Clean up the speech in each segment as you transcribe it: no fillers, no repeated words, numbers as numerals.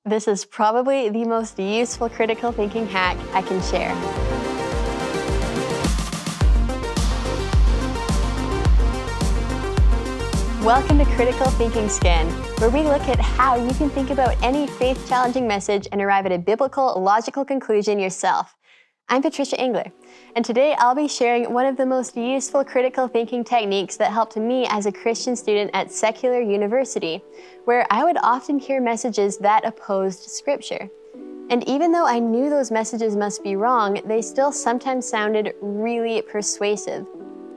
This is probably the most useful critical thinking hack I can share. Welcome to Critical Thinking Scan, where we look at how you can think about any faith-challenging message and arrive at a biblical, logical conclusion yourself. I'm Patricia Engler, and today I'll be sharing one of the most useful critical thinking techniques that helped me as a Christian student at secular university, where I would often hear messages that opposed Scripture. And even though I knew those messages must be wrong, they still sometimes sounded really persuasive.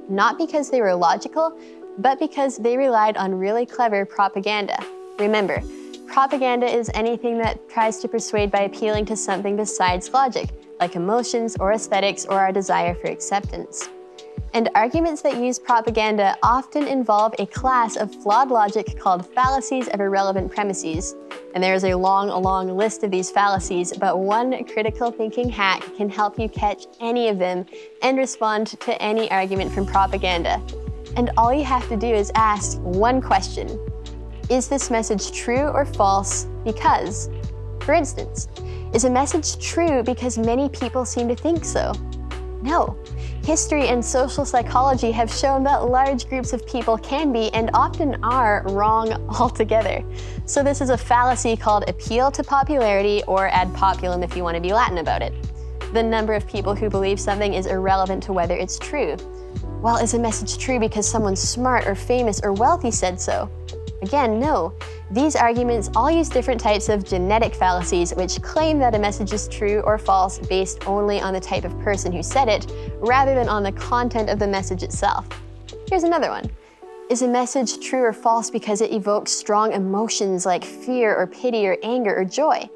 Not because they were logical, but because they relied on really clever propaganda. Remember, propaganda is anything that tries to persuade by appealing to something besides logic, like emotions or aesthetics or our desire for acceptance. And arguments that use propaganda often involve a class of flawed logic called fallacies of irrelevant premises. And there is a long list of these fallacies, but one critical thinking hack can help you catch any of them and respond to any argument from propaganda. And all you have to do is ask one question. Is this message true or false because? For instance, is a message true because many people seem to think so? No. History and social psychology have shown that large groups of people can be and often are wrong altogether. So this is a fallacy called appeal to popularity, or ad populum if you want to be Latin about it. The number of people who believe something is irrelevant to whether it's true. Well, is a message true because someone smart or famous or wealthy said so? Again, no. These arguments all use different types of genetic fallacies, which claim that a message is true or false based only on the type of person who said it, rather than on the content of the message itself. Here's another one. Is a message true or false because it evokes strong emotions like fear or pity or anger or joy?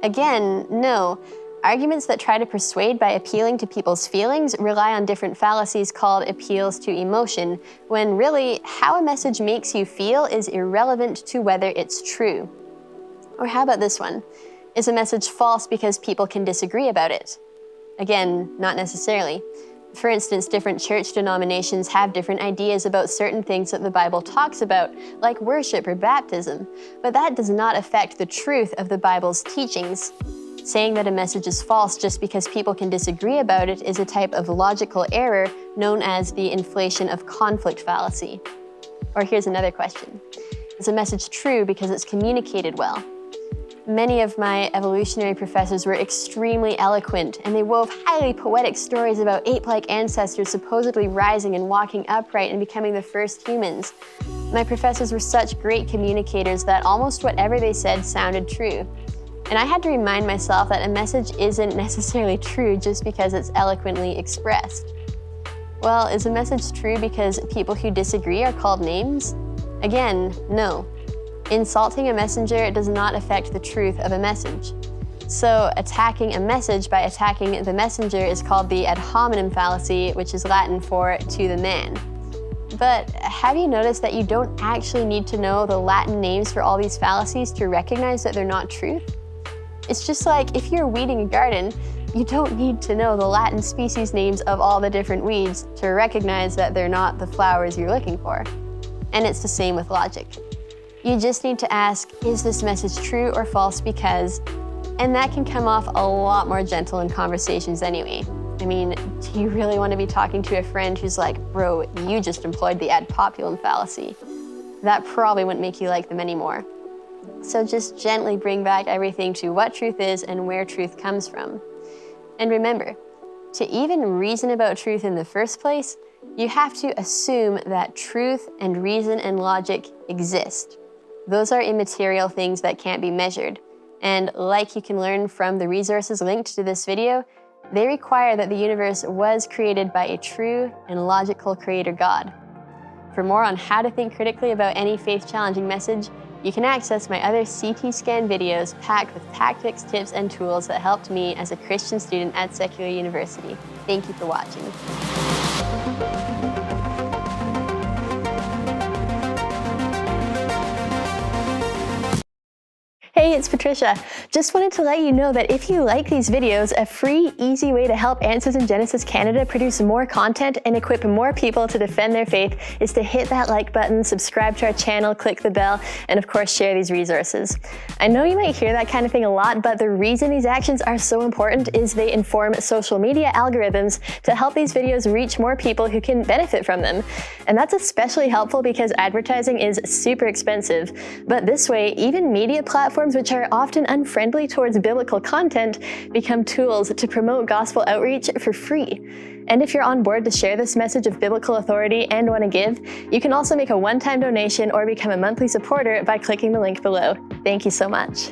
Again, no. Arguments that try to persuade by appealing to people's feelings rely on different fallacies called appeals to emotion, when really, how a message makes you feel is irrelevant to whether it's true. Or how about this one? Is a message false because people can disagree about it? Again, not necessarily. For instance, different church denominations have different ideas about certain things that the Bible talks about, like worship or baptism, but that does not affect the truth of the Bible's teachings. Saying that a message is false just because people can disagree about it is a type of logical error known as the inflation of conflict fallacy. Or here's another question. Is a message true because it's communicated well? Many of my evolutionary professors were extremely eloquent, and they wove highly poetic stories about ape-like ancestors supposedly rising and walking upright and becoming the first humans. My professors were such great communicators that almost whatever they said sounded true. And I had to remind myself that a message isn't necessarily true just because it's eloquently expressed. Well, is a message true because people who disagree are called names? Again, no. Insulting a messenger does not affect the truth of a message. So attacking a message by attacking the messenger is called the Ad Hominem Fallacy, which is Latin for to the man. But have you noticed that you don't actually need to know the Latin names for all these fallacies to recognize that they're not truth? It's just like if you're weeding a garden, you don't need to know the Latin species names of all the different weeds to recognize that they're not the flowers you're looking for. And it's the same with logic. You just need to ask, is this message true or false because, and that can come off a lot more gentle in conversations anyway. I mean, do you really want to be talking to a friend who's like, bro, you just employed the ad populum fallacy? That probably wouldn't make you like them anymore. So just gently bring back everything to what truth is and where truth comes from. And remember, to even reason about truth in the first place, you have to assume that truth and reason and logic exist. Those are immaterial things that can't be measured. And like you can learn from the resources linked to this video, they require that the universe was created by a true and logical creator God. For more on how to think critically about any faith-challenging message, you can access my other CT scan videos packed with tactics, tips, and tools that helped me as a Christian student at secular university. Thank you for watching. Hey, it's Patricia. Just wanted to let you know that if you like these videos, a free, easy way to help Answers in Genesis Canada produce more content and equip more people to defend their faith is to hit that like button, subscribe to our channel, click the bell, and of course share these resources. I know you might hear that kind of thing a lot, but the reason these actions are so important is they inform social media algorithms to help these videos reach more people who can benefit from them. And that's especially helpful because advertising is super expensive. But this way, even media platforms which are often unfriendly towards biblical content become tools to promote gospel outreach for free. And if you're on board to share this message of biblical authority and want to give, you can also make a one-time donation or become a monthly supporter by clicking the link below. Thank you so much.